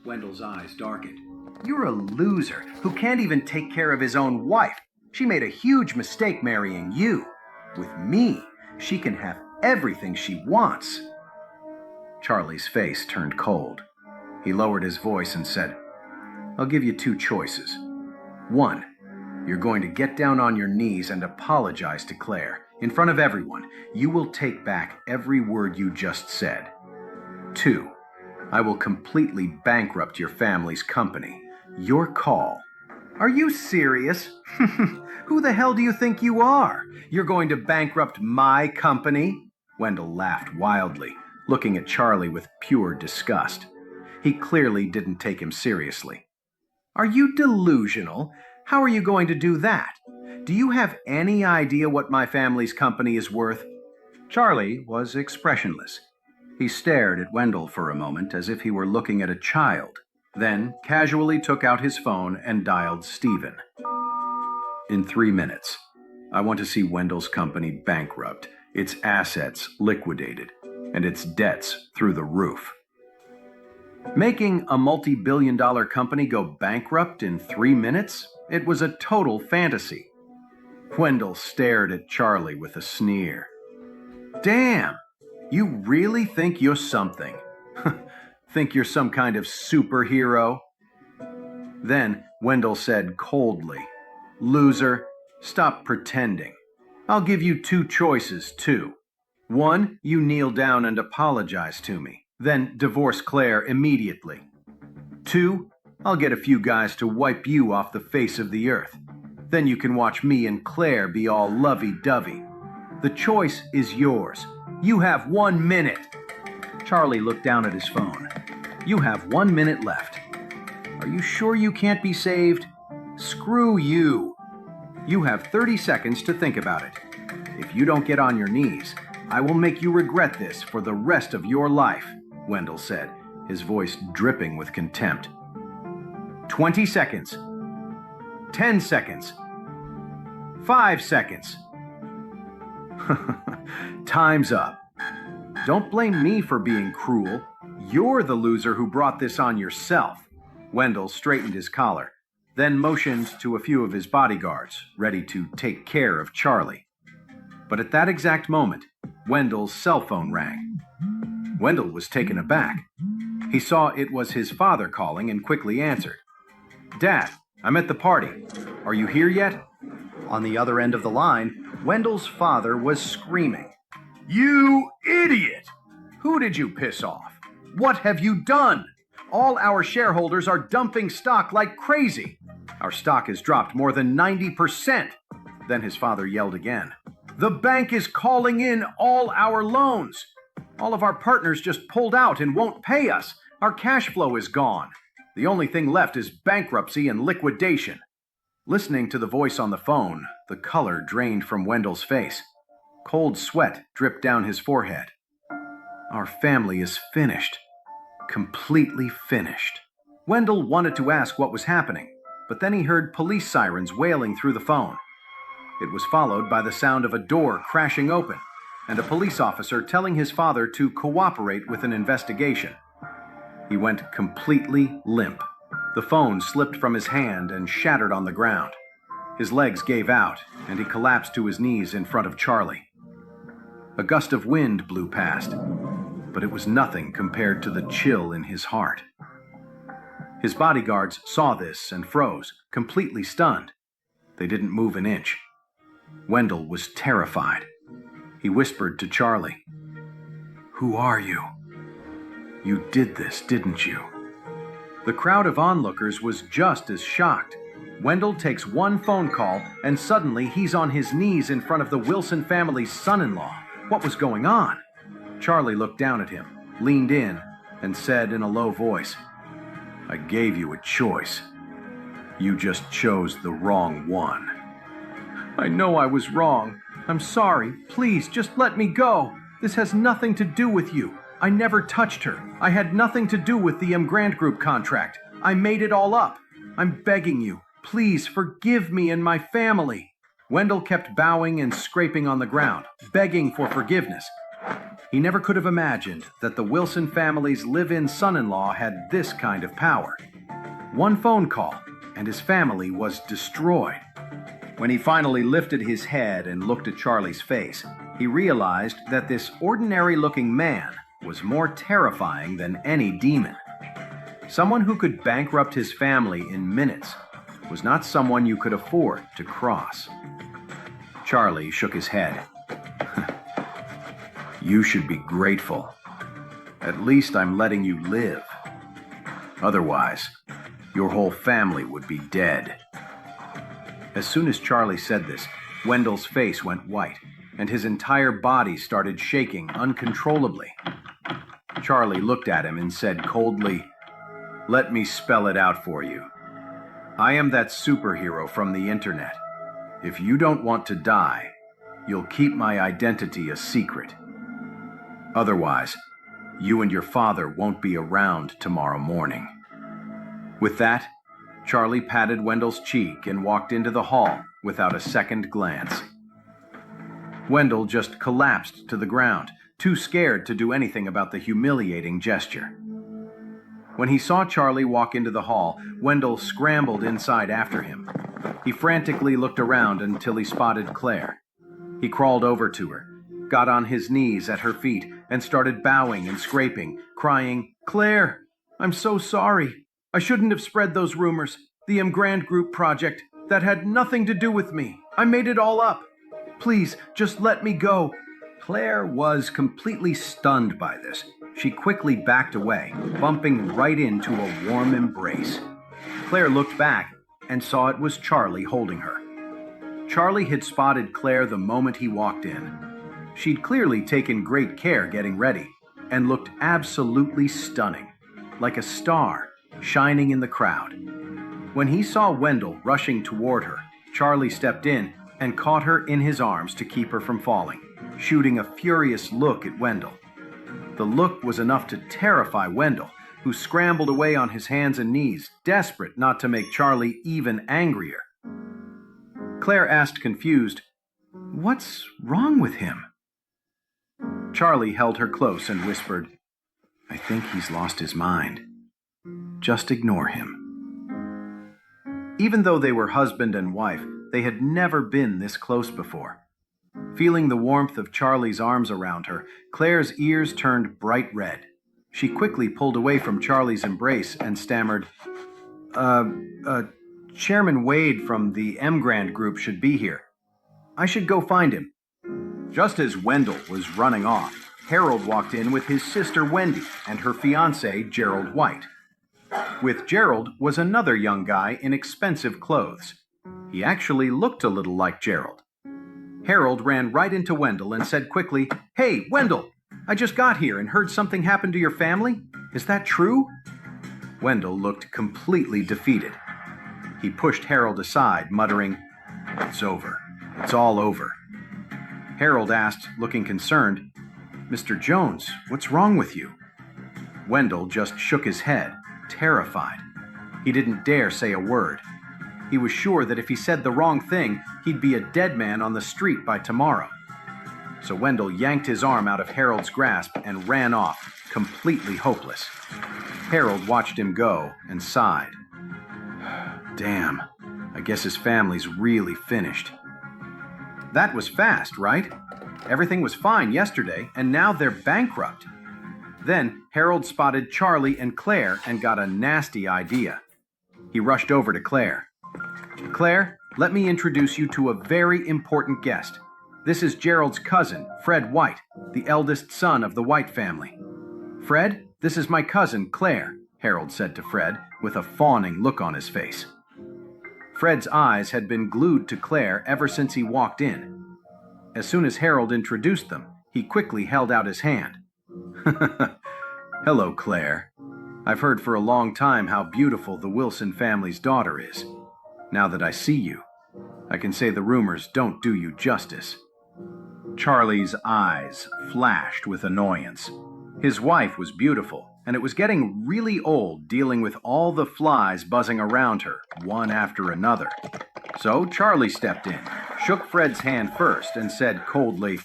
Wendell's eyes darkened. You're a loser who can't even take care of his own wife. She made a huge mistake marrying you. With me, she can have everything she wants. Charlie's face turned cold. He lowered his voice and said, I'll give you two choices. One, you're going to get down on your knees and apologize to Claire. In front of everyone, you will take back every word you just said. Two, I will completely bankrupt your family's company. Your call. Are you serious? Who the hell do you think you are? You're going to bankrupt my company? Wendell laughed wildly, looking at Charlie with pure disgust. He clearly didn't take him seriously. Are you delusional? How are you going to do that? Do you have any idea what my family's company is worth? Charlie was expressionless. He stared at Wendell for a moment as if he were looking at a child, then casually took out his phone and dialed Stephen. In 3 minutes. I want to see Wendell's company bankrupt, its assets liquidated, and its debts through the roof. Making a multi-billion-dollar company go bankrupt in 3 minutes? It was a total fantasy. Wendell stared at Charlie with a sneer. Damn! You really think you're something? Think you're some kind of superhero? Then Wendell said coldly, Loser, stop pretending. I'll give you two choices, too. One, you kneel down and apologize to me, then divorce Claire immediately. Two, I'll get a few guys to wipe you off the face of the earth. Then you can watch me and Claire be all lovey-dovey. The choice is yours. You have 1 minute. Charlie looked down at his phone. You have 1 minute left. Are you sure you can't be saved? Screw you. You have 30 seconds to think about it. If you don't get on your knees, I will make you regret this for the rest of your life, Wendell said, his voice dripping with contempt. 20 seconds. 10 seconds. 5 seconds. Time's up. Don't blame me for being cruel. You're the loser who brought this on yourself. Wendell straightened his collar, then motioned to a few of his bodyguards, ready to take care of Charlie. But at that exact moment, Wendell's cell phone rang. Wendell was taken aback. He saw it was his father calling and quickly answered. Dad, I'm at the party. Are you here yet? On the other end of the line, Wendell's father was screaming. You idiot! Who did you piss off? What have you done? All our shareholders are dumping stock like crazy. Our stock has dropped more than 90%. Then his father yelled again. The bank is calling in all our loans. All of our partners just pulled out and won't pay us. Our cash flow is gone. The only thing left is bankruptcy and liquidation. Listening to the voice on the phone, the color drained from Wendell's face. Cold sweat dripped down his forehead. Our family is finished. Completely finished. Wendell wanted to ask what was happening, but then he heard police sirens wailing through the phone. It was followed by the sound of a door crashing open and a police officer telling his father to cooperate with an investigation. He went completely limp. The phone slipped from his hand and shattered on the ground. His legs gave out, and he collapsed to his knees in front of Charlie. A gust of wind blew past, but it was nothing compared to the chill in his heart. His bodyguards saw this and froze, completely stunned. They didn't move an inch. Wendell was terrified. He whispered to Charlie, Who are you? You did this, didn't you? The crowd of onlookers was just as shocked. Wendell takes one phone call, and suddenly he's on his knees in front of the Wilson family's son-in-law. What was going on? Charlie looked down at him, leaned in, and said in a low voice, I gave you a choice. You just chose the wrong one. I know I was wrong. I'm sorry. Please, just let me go. This has nothing to do with you. I never touched her. I had nothing to do with the Grant Group contract. I made it all up. I'm begging you. Please forgive me and my family. Wendell kept bowing and scraping on the ground, begging for forgiveness, He never could have imagined that the Wilson family's live-in son-in-law had this kind of power. One phone call, and his family was destroyed. When he finally lifted his head and looked at Charlie's face, he realized that this ordinary-looking man was more terrifying than any demon. Someone who could bankrupt his family in minutes was not someone you could afford to cross. Charlie shook his head. You should be grateful. At least I'm letting you live. Otherwise, your whole family would be dead. As soon as Charlie said this, Wendell's face went white, and his entire body started shaking uncontrollably. Charlie looked at him and said coldly, "Let me spell it out for you. I am that superhero from the internet. If you don't want to die, you'll keep my identity a secret. Otherwise, you and your father won't be around tomorrow morning." With that, Charlie patted Wendell's cheek and walked into the hall without a second glance. Wendell just collapsed to the ground, too scared to do anything about the humiliating gesture. When he saw Charlie walk into the hall, Wendell scrambled inside after him. He frantically looked around until he spotted Claire. He crawled over to her, got on his knees at her feet, and started bowing and scraping, crying, "Claire, I'm so sorry. I shouldn't have spread those rumors. The M. Grand Group project. That had nothing to do with me. I made it all up. Please, just let me go." Claire was completely stunned by this. She quickly backed away, bumping right into a warm embrace. Claire looked back and saw it was Charlie holding her. Charlie had spotted Claire the moment he walked in. She'd clearly taken great care getting ready and looked absolutely stunning, like a star shining in the crowd. When he saw Wendell rushing toward her, Charlie stepped in and caught her in his arms to keep her from falling, shooting a furious look at Wendell. The look was enough to terrify Wendell, who scrambled away on his hands and knees, desperate not to make Charlie even angrier. Claire asked confused, "What's wrong with him?" Charlie held her close and whispered, "I think he's lost his mind. Just ignore him." Even though they were husband and wife, they had never been this close before. Feeling the warmth of Charlie's arms around her, Claire's ears turned bright red. She quickly pulled away from Charlie's embrace and stammered, Chairman Wade from the M. Grand Group should be here. I should go find him." Just as Wendell was running off, Harold walked in with his sister Wendy and her fiancé Gerald White. With Gerald was another young guy in expensive clothes. He actually looked a little like Gerald. Harold ran right into Wendell and said quickly, "Hey, Wendell, I just got here and heard something happened to your family. Is that true?" Wendell looked completely defeated. He pushed Harold aside, muttering, "It's over. It's all over." Harold asked, looking concerned, "Mr. Jones, what's wrong with you?" Wendell just shook his head, terrified. He didn't dare say a word. He was sure that if he said the wrong thing, he'd be a dead man on the street by tomorrow. So Wendell yanked his arm out of Harold's grasp and ran off, completely hopeless. Harold watched him go and sighed. Damn, I guess his family's really finished. That was fast, right? Everything was fine yesterday, and now they're bankrupt. Then Harold spotted Charlie and Claire and got a nasty idea. He rushed over to Claire. "Claire, let me introduce you to a very important guest. This is Gerald's cousin, Fred White, the eldest son of the White family." "Fred, this is my cousin, Claire," Harold said to Fred, with a fawning look on his face. Fred's eyes had been glued to Claire ever since he walked in. As soon as Harold introduced them, he quickly held out his hand. "Hello, Claire. I've heard for a long time how beautiful the Wilson family's daughter is. Now that I see you, I can say the rumors don't do you justice." Charlie's eyes flashed with annoyance. His wife was beautiful, and it was getting really old dealing with all the flies buzzing around her, one after another. So Charlie stepped in, shook Fred's hand first, and said coldly,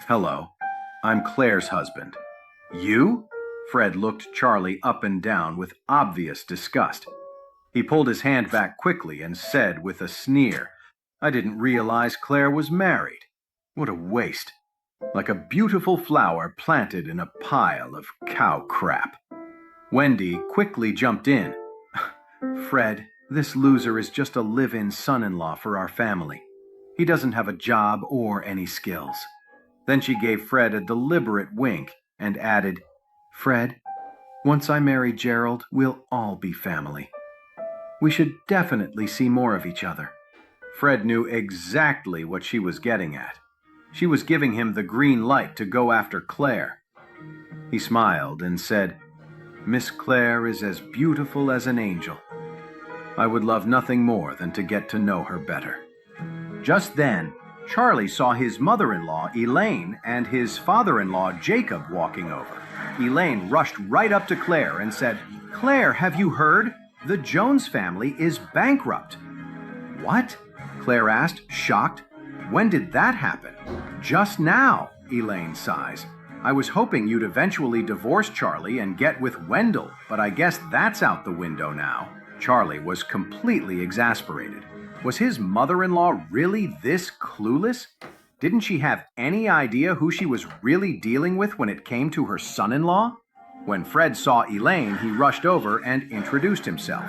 "Hello. I'm Claire's husband. You? Fred looked Charlie up and down with obvious disgust. He pulled his hand back quickly and said with a sneer, I didn't realize Claire was married. What a waste. Like a beautiful flower planted in a pile of cow crap. Wendy quickly jumped in. Fred, this loser is just a live-in son-in-law for our family. He doesn't have a job or any skills. Then she gave Fred a deliberate wink and added, Fred, once I marry Gerald, we'll all be family. We should definitely see more of each other. Fred knew exactly what she was getting at. She was giving him the green light to go after Claire. He smiled and said, Miss Claire is as beautiful as an angel. I would love nothing more than to get to know her better. Just then, Charlie saw his mother-in-law, Elaine, and his father-in-law, Jacob, walking over. Elaine rushed right up to Claire and said, Claire, have you heard? The Jones family is bankrupt. What? Claire asked, shocked. When did that happen? Just now, Elaine sighs. I was hoping you'd eventually divorce Charlie and get with Wendell, but I guess that's out the window now. Charlie was completely exasperated. Was his mother-in-law really this clueless? Didn't she have any idea who she was really dealing with when it came to her son-in-law? When Fred saw Elaine, he rushed over and introduced himself.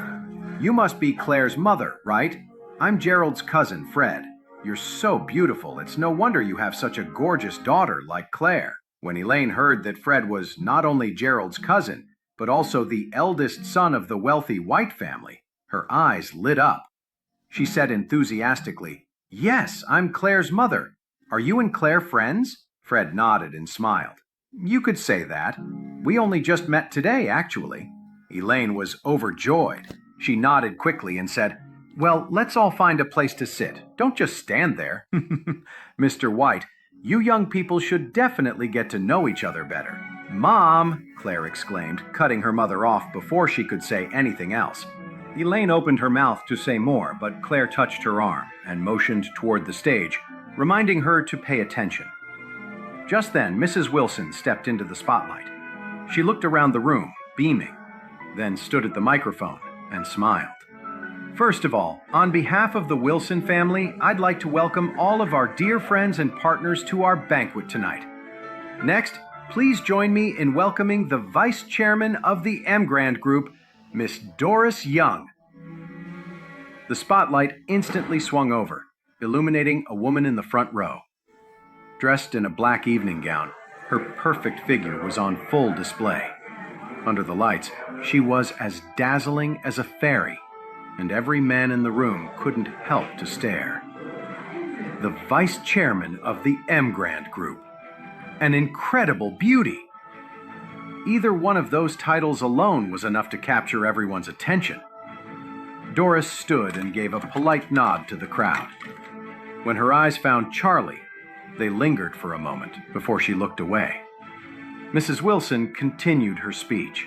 You must be Claire's mother, right? I'm Gerald's cousin, Fred. You're so beautiful, it's no wonder you have such a gorgeous daughter like Claire. When Elaine heard that Fred was not only Gerald's cousin, but also the eldest son of the wealthy White family, her eyes lit up. She said enthusiastically, Yes, I'm Claire's mother. Are you and Claire friends? Fred nodded and smiled. You could say that. We only just met today, actually. Elaine was overjoyed. She nodded quickly and said, Well, let's all find a place to sit. Don't just stand there. Mr. White, you young people should definitely get to know each other better. Mom, Claire exclaimed, cutting her mother off before she could say anything else. Elaine opened her mouth to say more, but Claire touched her arm and motioned toward the stage, reminding her to pay attention. Just then, Mrs. Wilson stepped into the spotlight. She looked around the room, beaming, then stood at the microphone and smiled. First of all, on behalf of the Wilson family, I'd like to welcome all of our dear friends and partners to our banquet tonight. Next, please join me in welcoming the Vice Chairman of the Emgrand Group, Miss Doris Young. The spotlight instantly swung over, illuminating a woman in the front row. Dressed in a black evening gown, her perfect figure was on full display. Under the lights, she was as dazzling as a fairy, and every man in the room couldn't help to stare. The Vice Chairman of the Emgrand Group. An incredible beauty. Either one of those titles alone was enough to capture everyone's attention. Doris stood and gave a polite nod to the crowd. When her eyes found Charlie, they lingered for a moment before she looked away. Mrs. Wilson continued her speech.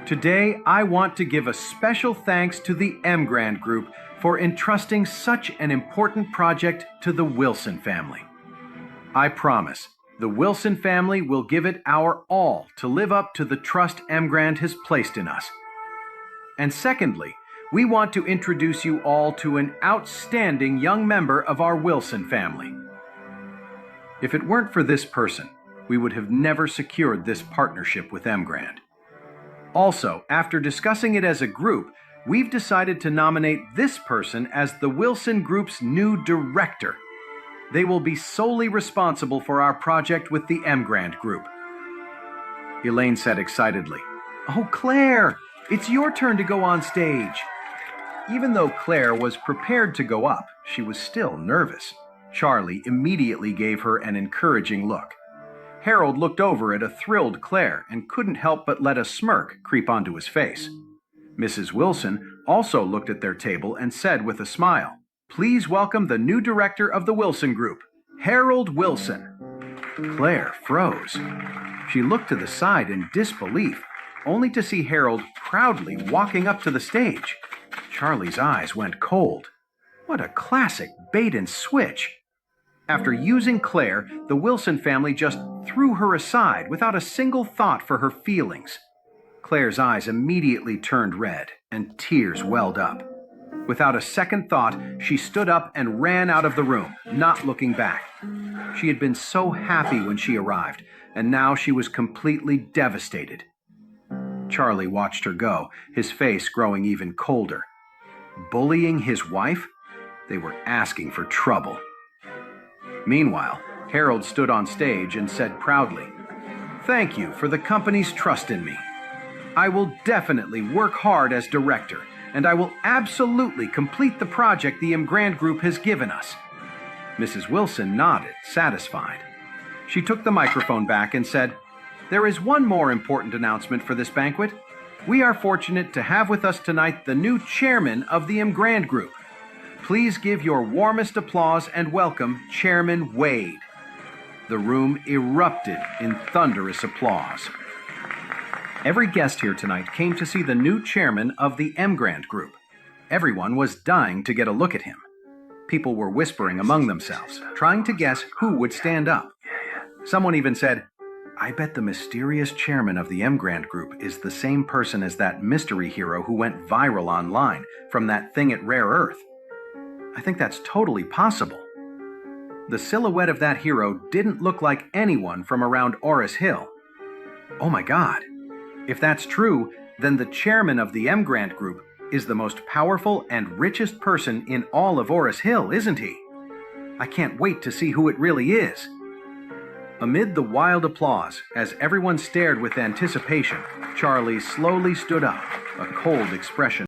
Today, I want to give a special thanks to the Emgrand Group for entrusting such an important project to the Wilson family. I promise, the Wilson family will give it our all to live up to the trust Emgrand has placed in us. And secondly, we want to introduce you all to an outstanding young member of our Wilson family. If it weren't for this person, we would have never secured this partnership with Emgrand. Also, after discussing it as a group, we've decided to nominate this person as the Wilson Group's new director. They will be solely responsible for our project with the Emgrand Group. Elaine said excitedly, Oh, Claire, it's your turn to go on stage. Even though Claire was prepared to go up, she was still nervous. Charlie immediately gave her an encouraging look. Harold looked over at a thrilled Claire and couldn't help but let a smirk creep onto his face. Mrs. Wilson also looked at their table and said with a smile, Please welcome the new director of the Wilson Group, Harold Wilson. Claire froze. She looked to the side in disbelief, only to see Harold proudly walking up to the stage. Charlie's eyes went cold. What a classic bait and switch. After using Claire, the Wilson family just threw her aside without a single thought for her feelings. Claire's eyes immediately turned red, and tears welled up. Without a second thought, she stood up and ran out of the room, not looking back. She had been so happy when she arrived, and now she was completely devastated. Charlie watched her go, his face growing even colder. Bullying his wife? They were asking for trouble. Meanwhile, Harold stood on stage and said proudly, "Thank you for the company's trust in me. I will definitely work hard as director, and I will absolutely complete the project the Grand Group has given us." Mrs. Wilson nodded, satisfied. She took the microphone back and said, "There is one more important announcement for this banquet. We are fortunate to have with us tonight the new chairman of the Grand Group. Please give your warmest applause and welcome Chairman Wade." The room erupted in thunderous applause. Every guest here tonight came to see the new chairman of the Grand Group. Everyone was dying to get a look at him. People were whispering among themselves, trying to guess who would stand up. Someone even said, "I bet the mysterious chairman of the Grand Group is the same person as that mystery hero who went viral online from that thing at Rare Earth." I think that's totally possible. The silhouette of that hero didn't look like anyone from around Oris Hill. Oh my God. If that's true, then the chairman of the Grand Group is the most powerful and richest person in all of Oris Hill, isn't he? I can't wait to see who it really is. Amid the wild applause, as everyone stared with anticipation, Charlie slowly stood up, a cold expression